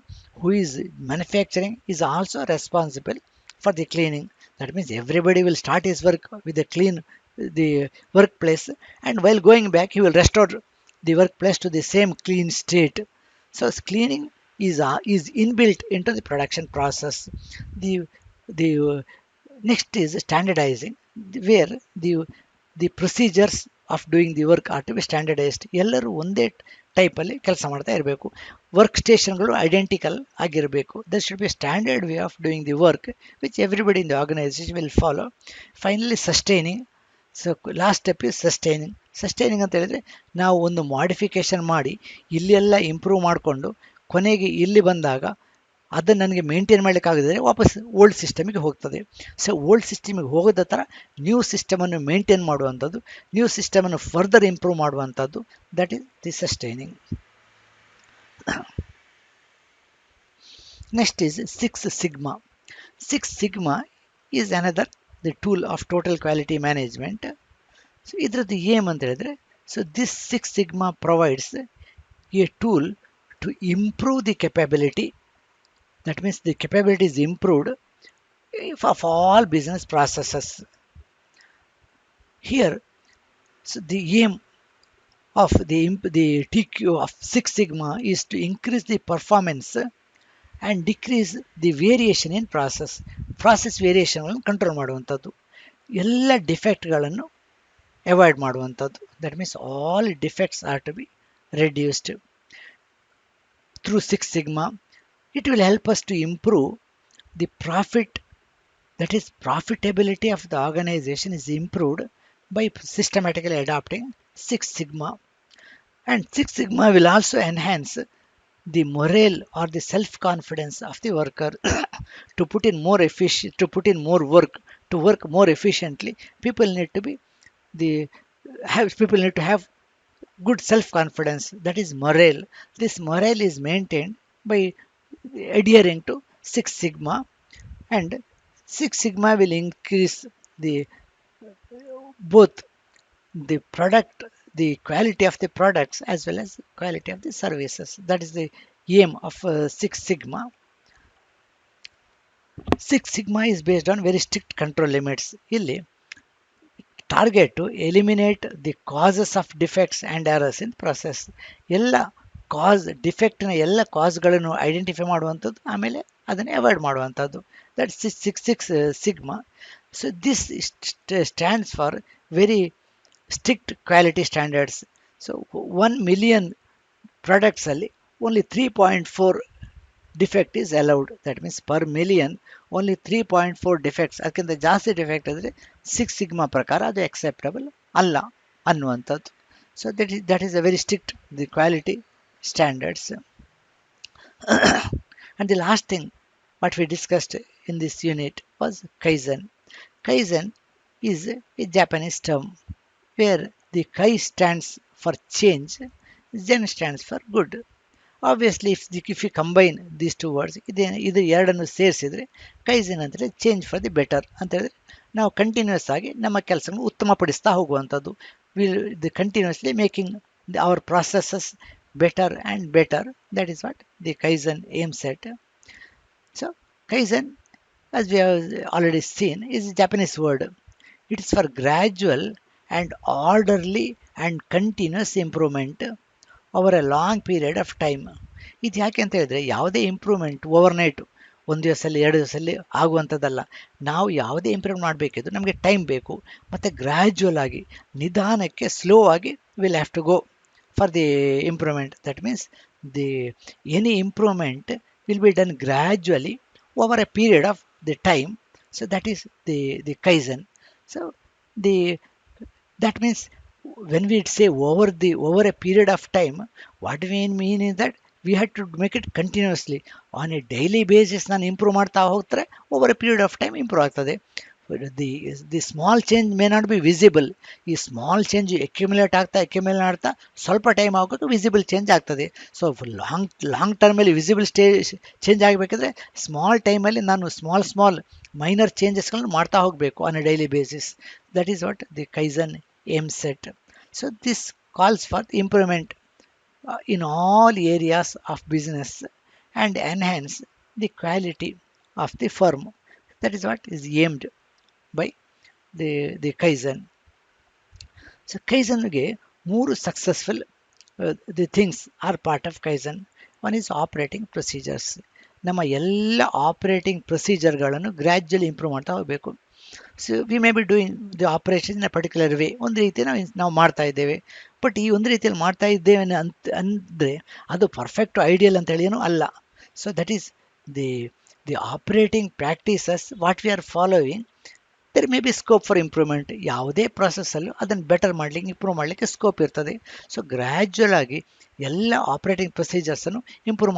who is manufacturing is also responsible for the cleaning. That means everybody will start his work with a clean the workplace, and while going back he will restore the workplace to the same clean state. So cleaning is inbuilt into the production process. The next is standardizing, where the procedures of doing the work are to be standardised. ಎಲ್ಲರೂ ಒಂದೇ ಟೈಪಲ್ಲಿ ಕೆಲಸ ಮಾಡ್ತಾ ಇರಬೇಕು. Work ಸ್ಟೇಷನ್ಗಳು identical ಆಗಿರಬೇಕು. There should be standard way of doing the work which everybody in the organisation will follow. Finally sustaining. So last step is sustaining. Sustaining ಅಂತ ಹೇಳಿದ್ರೆ ನಾವು ಒಂದು ಮಾಡಿಫಿಕೇಷನ್ ಮಾಡಿ ಇಲ್ಲೆಲ್ಲ ಇಂಪ್ರೂವ್ ಮಾಡಿಕೊಂಡು ಕೊನೆಗೆ ಇಲ್ಲಿ ಬಂದಾಗ ಅದನ್ನು ನನಗೆ ಮೇಂಟೈನ್ ಮಾಡಲಿಕ್ಕಾಗದಿದ್ರೆ ವಾಪಸ್ ಓಲ್ಡ್ ಸಿಸ್ಟಮಿಗೆ ಹೋಗ್ತದೆ. ಸೊ ಓಲ್ಡ್ ಸಿಸ್ಟಮಿಗೆ ಹೋಗೋದ ಥರ ನ್ಯೂ ಸಿಸ್ಟಮನ್ನು ಮೇಂಟೈನ್ ಮಾಡುವಂಥದ್ದು, ನ್ಯೂ ಸಿಸ್ಟಮನ್ನು ಫರ್ದರ್ ಇಂಪ್ರೂವ್ ಮಾಡುವಂಥದ್ದು, that is the sustaining. Next is 6 sigma. 6 sigma is another the tool of total quality management. So ಇದರದ್ದು ಏಮ್ ಅಂತ ಹೇಳಿದ್ರೆ, so this 6 sigma provides a tool to improve the capability. That means the capability is improved of all business processes. Here, so the aim of the TQ of 6 sigma is to increase the performance and decrease the variation in process. Process variation ಗಳನ್ನು control ಮಾಡುವಂಥದ್ದು, ಎಲ್ಲ ಡಿಫೆಕ್ಟ್ಗಳನ್ನು avoid ಮಾಡುವಂಥದ್ದು. That means all defects are to be reduced through 6 sigma. It will help us to improve the profit, that is profitability of the organization is improved by systematically adopting 6 sigma. And 6 sigma will also enhance the morale or the self-confidence of the worker to put in more efficient, to put in more work, to work more efficiently. People need to be people need to have good self-confidence, that is morale. This morale is maintained by adhering to 6 sigma, and 6 sigma will increase the both the product, the quality of the products as well as quality of the services. That is the aim of 6 sigma. 6 sigma is based on very strict control limits. Illi target to eliminate the causes of defects and errors in process. ಎಲ್ಲ ಡಿಫೆಕ್ಟ್ನ ಎಲ್ಲ ಕಾಸ್ಗಳನ್ನು identify ಮಾಡುವಂಥದ್ದು, ಆಮೇಲೆ ಅದನ್ನು avoid ಮಾಡುವಂಥದ್ದು. That 6 sigma. So this stands for very strict quality standards. So 1 million ಪ್ರಾಡಕ್ಟ್ಸಲ್ಲಿ only 3.4 defect is allowed. That means per million only 3.4 defects. ಅದಕ್ಕಿಂತ ಜಾಸ್ತಿ defect ಆದರೆ 6 sigma ಪ್ರಕಾರ ಅದು ಅಕ್ಸೆಪ್ಟಬಲ್ ಅಲ್ಲ ಅನ್ನುವಂಥದ್ದು. So that is a very strict the quality standards. And the last thing what we discussed in this unit was Kaizen. Kaizen is a Japanese term where the Kai stands for change, Zen stands for good. Obviously if you combine these two words, ಇದು ಎರಡನ್ನು ಸೇರಿಸಿದ್ರೆ kaizen ಅಂದರೆ change for the better ಅಂತ ಹೇಳಿದ್ರೆ ನಾವು continuous ಆಗಿ ನಮ್ಮ ಕೆಲಸವನ್ನು ಉತ್ತಮಪಡಿಸ್ತಾ ಹೋಗುವಂಥದ್ದು. Will continuously making hour processes better and better. That is what the Kaizen aims at. So Kaizen, as we have already seen, is a Japanese word. It is for gradual and orderly and continuous improvement over a long period of time. ಇದು ಯಾಕೆ ಅಂತ ಹೇಳಿದ್ರೆ ಯಾವುದೇ improvement overnight ಒಂದು ದಿವಸದಲ್ಲಿ 2 ದಿವಸದಲ್ಲಿ ಆಗುವಂಥದ್ದಲ್ಲ. ನಾವು ಯಾವುದೇ ಇಂಪ್ರೂವ್ ಮಾಡಬೇಕಿದ್ರು ನಮಗೆ ಟೈಮ್ ಬೇಕು, ಮತ್ತು ಗ್ರ್ಯಾಜುವಲ್ ಆಗಿ ನಿಧಾನಕ್ಕೆ ಸ್ಲೋ ಆಗಿ will have to go for the improvement. That means the any improvement will be done gradually over a period of the time. So that is the kaizen. So the that means when we say over a period of time, what we mean is that we had to make it continuously on a daily basis. ನಾನು improve ಮಾಡ್ತಾ ಹೋಗ್ತಾರೆ, over a period of time improve ಆಗ್ತದೆ. The small change may not be visible. ಈ small change accumulate ಆಗ್ತಾ ಸ್ವಲ್ಪ time ಆಗೋದು visible change ಆಗ್ತದೆ. So long ಟರ್ಮಲ್ಲಿ ವಿಸಿಬಲ್ ಚೇಂಜ್ ಆಗಬೇಕಾದ್ರೆ ಸ್ಮಾಲ್ ಟೈಮಲ್ಲಿ ನಾನು ಸ್ಮಾಲ್ ಮೈನರ್ ಚೇಂಜಸ್ಗಳನ್ನು ಮಾಡ್ತಾ ಹೋಗಬೇಕು on a daily basis. That is what the kaizen aims at. So this calls for improvement in all areas of business and enhance the quality of the firm. That is what is aimed by the Kaizen. So Kaizenಗೆ 3 successful the things are part of Kaizen. One is operating procedures. ನಮ್ಮ ಎಲ್ಲ operating ಪ್ರೊಸೀಜರ್ಗಳನ್ನು gradually improve ಮಾಡ್ತಾ ಹೋಗಬೇಕು. So we may be doing the operation in a particular way. ಒಂದು ರೀತಿ ನಾವು ಮಾಡ್ತಾ ಇದ್ದೇವೆ, but ಈ ಒಂದು ರೀತಿಯಲ್ಲಿ ಮಾಡ್ತಾ ಇದ್ದೇವೆ ಅಂದರೆ ಅದು ಪರ್ಫೆಕ್ಟ್ ಐಡಿಯಲ್ ಅಂತೇಳಿ ಏನೂ ಅಲ್ಲ. So that is the operating practices what we are following. There may be scope for improvement. ಯಾವುದೇ ಪ್ರಾಸೆಸ್ಸಲ್ಲೂ ಅದನ್ನು ಬೆಟರ್ ಮಾಡಲಿಕ್ಕೆ, ಇಂಪ್ರೂವ್ ಮಾಡಲಿಕ್ಕೆ ಸ್ಕೋಪ್ ಇರ್ತದೆ. ಸೊ ಗ್ರ್ಯಾಜುವಲ್ ಆಗಿ ಎಲ್ಲ ಆಪರೇಟಿಂಗ್ ಪ್ರೊಸೀಜರ್ಸನ್ನು ಇಂಪ್ರೂವ್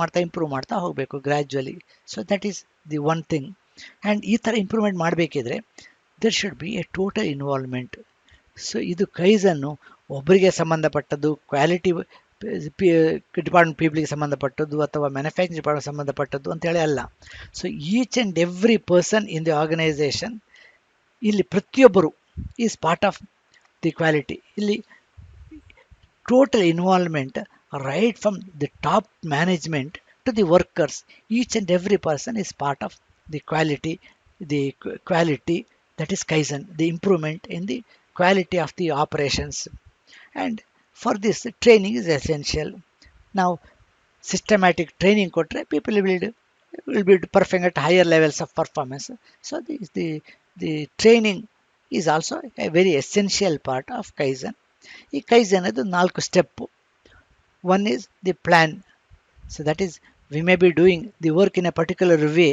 ಮಾಡ್ತಾ ಹೋಗಬೇಕು gradually. So that is the one thing. And ಈ ಥರ ಇಂಪ್ರೂವ್ಮೆಂಟ್ ಮಾಡಬೇಕಿದ್ರೆ there should be a total involvement. So ಇದು ಕೈಸನ್ನು ಒಬ್ಬರಿಗೆ ಸಂಬಂಧಪಟ್ಟದ್ದು, ಕ್ವಾಲಿಟಿ ಡಿಪಾರ್ಟ್ಮೆಂಟ್ ಪೀಪಲ್ಗೆ ಸಂಬಂಧಪಟ್ಟದ್ದು ಅಥವಾ ಮ್ಯಾನುಫ್ಯಾಕ್ಚರಿಂಗ್ ಡಿಪಾರ್ಟ್ಮೆಂಟ್ ಸಂಬಂಧಪಟ್ಟದ್ದು ಅಂತೇಳಿ ಅಲ್ಲ. So each and every person in the organisation, ಇಲ್ಲಿ ಪ್ರತಿಯೊಬ್ಬರು is part of the quality. ಇಲ್ಲಿ total involvement right from the top management to the workers, each and every person is part of the quality that is Kaizen, the improvement in the quality of the operations. And for this, training is essential. Now systematic training kotre people will be perfect at higher levels of performance. So the training is also a very essential part of Kaizen. ಈ Kaizen ಅದು 4 step. One is the plan. So that is we may be doing the work in a particular way.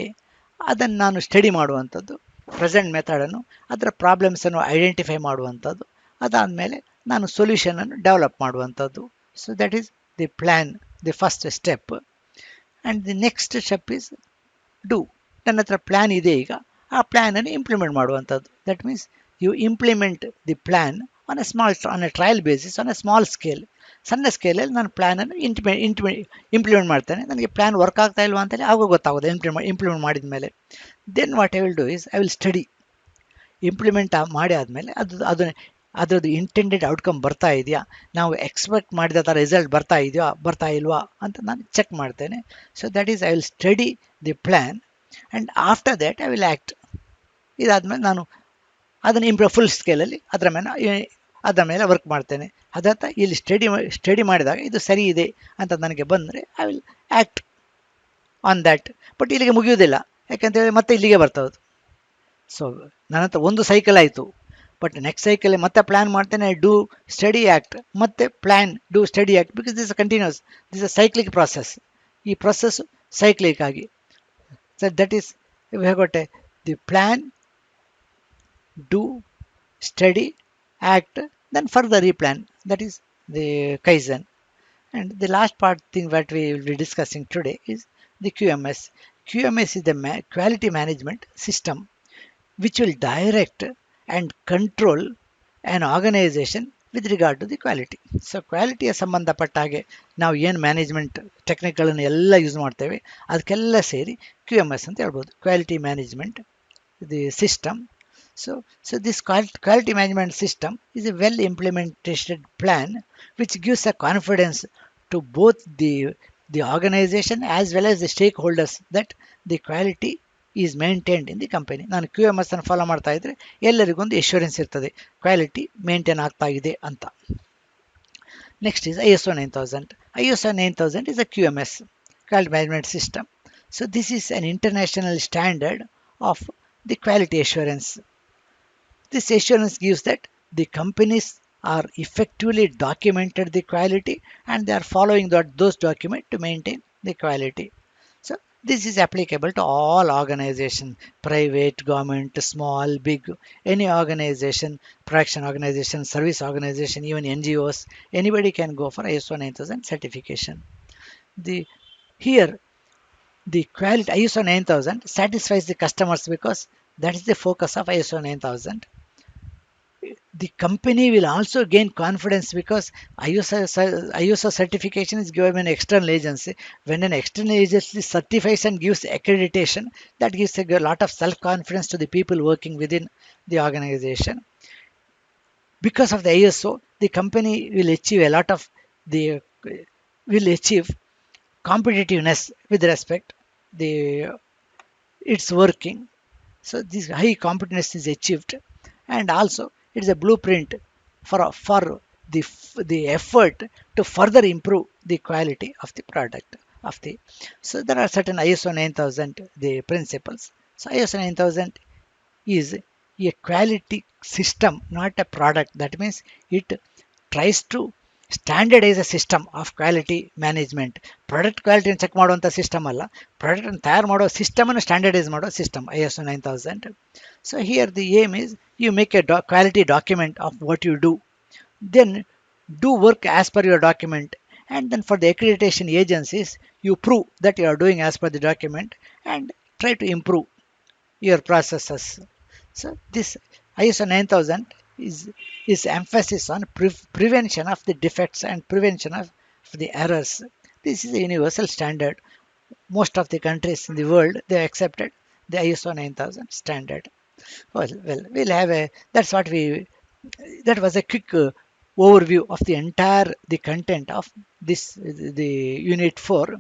ಅದನ್ನು ನಾನು study ಮಾಡುವಂಥದ್ದು, present ಮೆಥಡನ್ನು, ಅದರ ಪ್ರಾಬ್ಲಮ್ಸನ್ನು identify ಮಾಡುವಂಥದ್ದು, ಅದಾದಮೇಲೆ ನಾನು ಸೊಲ್ಯೂಷನನ್ನು ಡೆವಲಪ್ ಮಾಡುವಂಥದ್ದು. So that is the plan, the first step. And the next step is do. ನನ್ನ ಹತ್ರ ಪ್ಲ್ಯಾನ್ ಇದೆ, ಈಗ ಆ ಪ್ಲ್ಯಾನನ್ನು ಇಂಪ್ಲಿಮೆಂಟ್ ಮಾಡುವಂಥದ್ದು. That means you implement the plan on a trial basis, on a small scale. ಸಣ್ಣ ಸ್ಕೇಲಲ್ಲಿ ನಾನು ಪ್ಲ್ಯಾನನ್ನು ಇಂಪ್ಲಿಮೆಂಟ್ ಮಾಡ್ತೇನೆ. ನನಗೆ ಪ್ಲ್ಯಾನ್ ವರ್ಕ್ ಆಗ್ತಾ ಇಲ್ವಾ ಅಂತೇಳಿ ಆವಾಗ ಗೊತ್ತಾಗೋದು ಇಂಪ್ಲಿಮೆಂಟ್ ಮಾಡಿದ ಮೇಲೆ. Then what I will do is I will study. Implement ಮಾಡಿ ಆದಮೇಲೆ ಅದರದ್ದು ಇಂಟೆಂಡೆಡ್ ಔಟ್ಕಮ್ ಬರ್ತಾ ಇದೆಯಾ, ನಾವು ಎಕ್ಸ್ಪೆಕ್ಟ್ ಮಾಡಿದ ಥರ ರಿಸಲ್ಟ್ ಬರ್ತಾ ಇಲ್ವಾ ಅಂತ ನಾನು ಚೆಕ್ ಮಾಡ್ತೇನೆ. So that is I will study the plan and after that I will act. ಇದಾದಮೇಲೆ ನಾನು ಅದನ್ನು ಫುಲ್ ಸ್ಕೇಲಲ್ಲಿ ಅದರ ಮೇಲೆ ವರ್ಕ್ ಮಾಡ್ತೇನೆ. ಅದರ್ಥ ಇಲ್ಲಿ ಸ್ಟಡಿ ಮಾಡಿದಾಗ ಇದು ಸರಿ ಇದೆ ಅಂತ ನನಗೆ ಬಂದರೆ I will act on that. But ಇಲ್ಲಿಗೆ ಮುಗಿಯೋದಿಲ್ಲ, ಯಾಕಂತೇಳಿ ಮತ್ತೆ ಇಲ್ಲಿಗೆ ಬರ್ತದೆ. ಸೊ ನನ್ನ ಹತ್ರ ಒಂದು ಸೈಕಲ್ ಆಯಿತು, ಬಟ್ ನೆಕ್ಸ್ಟ್ ಸೈಕಲ್ ಮತ್ತೆ ಪ್ಲ್ಯಾನ್ ಮಾಡ್ತೇನೆ, ಡೂ ಸ್ಟಡಿ ಆ್ಯಕ್ಟ್, ಮತ್ತೆ plan do study act, because this a continuous, this a cyclic process. ಈ ಪ್ರೊಸೆಸ್ ಸೈಕ್ಲಿಕ್ ಆಗಿ. ಸೊ ದಟ್ ಈಸ್ ಹೇಗೊಟ್ಟೆ the plan, do, study, act, then further replan. That is the Kaizen. And the last thing that we will be discussing today is the QMS. QMS is the quality management system which will direct and control an organization with regard to the quality. So quality ಸಂಬಂಧಪಟ್ಟ ಹಾಗೆ ನಾವು ಏನು management ಟೆಕ್ನಿಕ್ಗಳನ್ನು ಎಲ್ಲ use ಮಾಡ್ತೇವೆ, ಅದಕ್ಕೆಲ್ಲ ಸೇರಿ QMS ಅಂತ ಹೇಳ್ಬೋದು, quality management the system. So this quality management system is a well implemented plan which gives a confidence to both the organization as well as the stakeholders that the quality is maintained in the company. ನಾನು QMS ಅನ್ನು follow ಮಾಡ್ತಾ ಇದ್ರೆ ಎಲ್ಲರಿಗೊಂದು ಎಶ್ಯೂರೆನ್ಸ್ ಇರ್ತದೆ, quality maintain ಆಗ್ತಾ ಇದೆ ಅಂತ. Next is ISO 9000. ISO 9000 is a QMS, quality management system. So this is an international standard of the quality assurance. This assurance gives that the companies are effectively documented the quality and they are following those documents to maintain the quality. So this is applicable to all organizations, private, government, small, big, any organization, production organization, service organization, even NGOs, anybody can go for ISO 9000 certification. The here the quality ISO 9000 satisfies the customers because that is the focus of ISO 9000. The company will also gain confidence because ISO certification is given by an external agency. When an external agency certifies and gives accreditation, that gives a lot of self-confidence to the people working within the organization. Because of the ISO, the company will achieve a lot of the will achieve competitiveness with respect the its working. So this high competitiveness is achieved, and also it is a blueprint for the effort to further improve the quality of the product of the. So there are certain ISO 9000 the principles. So ISO 9000 is a quality system, not a product. That means it tries to standardize a system of quality management. Product ಕ್ವಾಲಿಟಿಯನ್ನು check ಮಾಡುವಂಥ system ಅಲ್ಲ, ಪ್ರಾಡಕ್ಟನ್ನು ತಯಾರು ಮಾಡೋ ಸಿಸ್ಟಮನ್ನು standardise ಮಾಡೋ system ISO 9000. So here the aim is you make a quality document of what you do, then do work as per your document, and then for the accreditation agencies you prove that you are doing as per the document and try to improve your processes. So this ISO 9000 is emphasis on prevention of the defects and prevention of the errors. This is a universal standard. Most of the countries in the world they accepted the ISO 9000 standard. Well, we'll have a that's what we that was a quick overview of the entire the content of this the unit 4.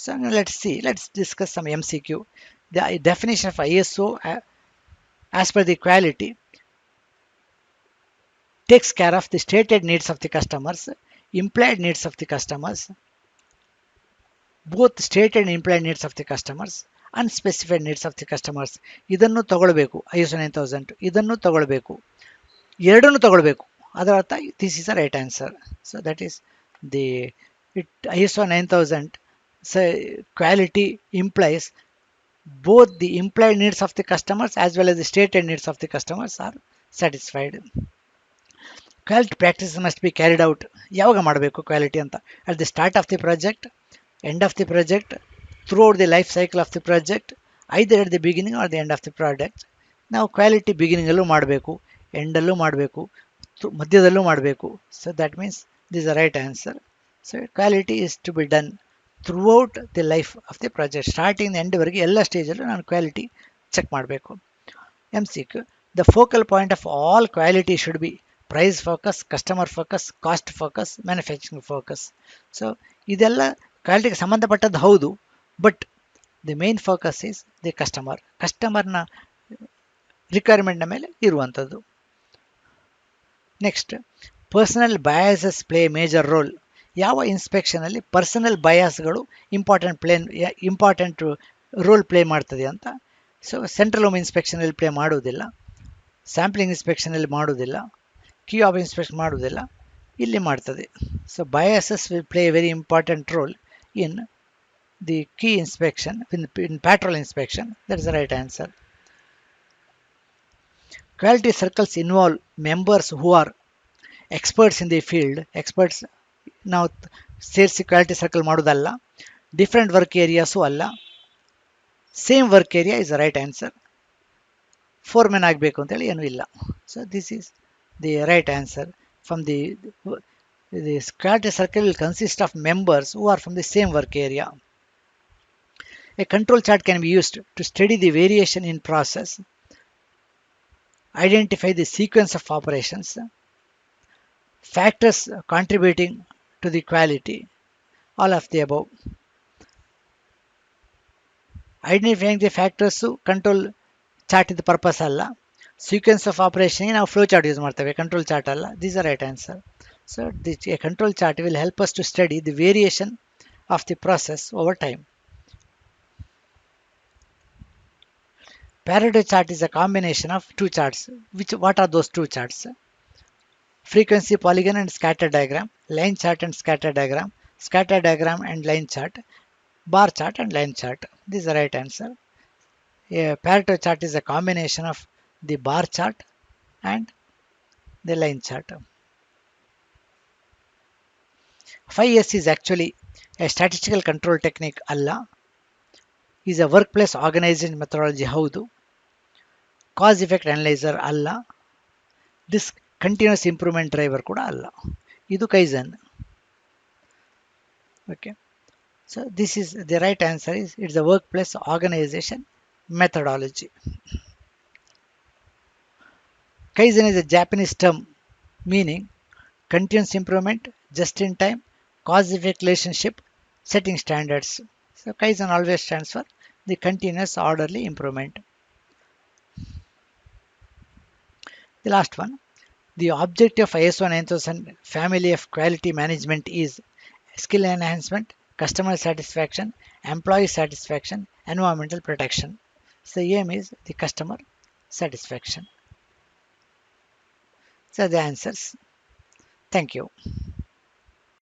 So now let's discuss some MCQ. The definition of ISO as per the quality takes care of the stated needs of the customers, implied needs of the customers, both stated and implied needs of the customers, unspecified needs of the customers. ಇದನ್ನು ತಗೊಳ್ಬೇಕು ISO 9000, ಇದನ್ನು ತಗೊಳ್ಬೇಕು, ಎರಡನ್ನು ತಗೊಳ್ಬೇಕು, ಅದರ ಅರ್ಥ this is a right answer. So that is the ISO 9000 quality implies both the implied needs of the customers as well as the stated needs of the customers are satisfied. Quality practices must be carried out. ಯಾವಾಗ ಮಾಡಬೇಕು quality ಅಂತ? At the start of the project, end of the project, throughout the life cycle of the project, either at the beginning or the end of the product. ನಾವು quality ಬಿಗಿನಿಂಗಲ್ಲೂ ಮಾಡಬೇಕು, ಎಂಡಲ್ಲೂ ಮಾಡಬೇಕು, ಮಧ್ಯದಲ್ಲೂ ಮಾಡಬೇಕು. So that means this a right answer. So quality is to be done throughout the life of the project. Starting ಎಂಡ್ವರೆಗೆ ಎಲ್ಲ ಸ್ಟೇಜಲ್ಲೂ ನಾನು ಕ್ವಾಲಿಟಿ ಚೆಕ್ ಮಾಡಬೇಕು. MCQ, the focal point of all quality should be price focus, customer focus, cost focus, manufacturing focus. So ಇದೆಲ್ಲ ಕ್ವಾಲಿಟಿಗೆ ಸಂಬಂಧಪಟ್ಟದ್ದು ಹೌದು, but the main focus is the ಕಸ್ಟಮರ್ನ ರಿಕ್ವೈರ್ಮೆಂಟ್ನ ಮೇಲೆ ಇರುವಂಥದ್ದು. Next, personal biases play major role. ಯಾವ ಇನ್ಸ್ಪೆಕ್ಷನಲ್ಲಿ ಪರ್ಸನಲ್ ಬಯಾಸ್ಗಳು ಇಂಪಾರ್ಟೆಂಟ್ ರೋಲ್ ಪ್ಲೇ ಮಾಡ್ತದೆ ಅಂತ. ಸೊ ಸೆಂಟ್ರಲ್ ಹೋಮ್ ಇನ್ಸ್ಪೆಕ್ಷನಲ್ಲಿ ಪ್ಲೇ ಮಾಡೋದಿಲ್ಲ, ಸ್ಯಾಂಪ್ಲಿಂಗ್ ಇನ್ಸ್ಪೆಕ್ಷನಲ್ಲಿ ಮಾಡೋದಿಲ್ಲ, ಕ್ಯೂ ಆಫ್ ಇನ್ಸ್ಪೆಕ್ಷನ್ ಮಾಡೋದಿಲ್ಲ, ಇಲ್ಲಿ ಮಾಡ್ತದೆ. So biases will play A very important role in the key inspection, in patrol inspection. That is the right answer. Quality circles involve members who are experts in the field. Experts ನಾವು ಸೇರಿಸಿ quality circle ಮಾಡೋದಲ್ಲ, different work areas ಅಲ್ಲ, same work area is the right answer. Foremen ಆಗಬೇಕು ಅಂತೇಳಿ ಏನೂ ಇಲ್ಲ. So this is the right answer. From the quality circle will consist of members who are from the same work area. A control chart can be used to study the variation in process, identify the sequence of operations, factors contributing to the quality, all of the above. Identifying the factors control chart is the purpose ಅಲ್ಲ, sequence of ಆಪರೇಷನ್ಗೆ ನಾವು flow chart use ಮಾಡ್ತೇವೆ, control chart ಅಲ್ಲ. This is the right answer. So a control chart will help us to study the variation of the process over time. Pareto chart is a combination of two charts. What are those two charts? Frequency polygon and scatter diagram, line chart and scatter diagram, scatter diagram and line chart, bar chart and line chart. This is the right answer. A Pareto chart is a combination of the bar chart and the line chart. 5S is actually a statistical control technique ಅಲ್ಲ, is a workplace organization methodology ಹೌದು, cause effect analyzer ಅಲ್ಲ, this continuous improvement driver ಕೂಡ ಅಲ್ಲ, ಇದು kaizen. Okay, so this is the right answer is it's a workplace organization methodology. Kaizen is a Japanese term meaning continuous improvement, just in time, cause effect relationship, setting standards. So Kaizen always stands for the continuous orderly improvement. The last one, the objective of ISO 9000 family of quality management is skill enhancement, customer satisfaction, employee satisfaction, environmental protection. So the aim is the customer satisfaction. So the answers. Thank you.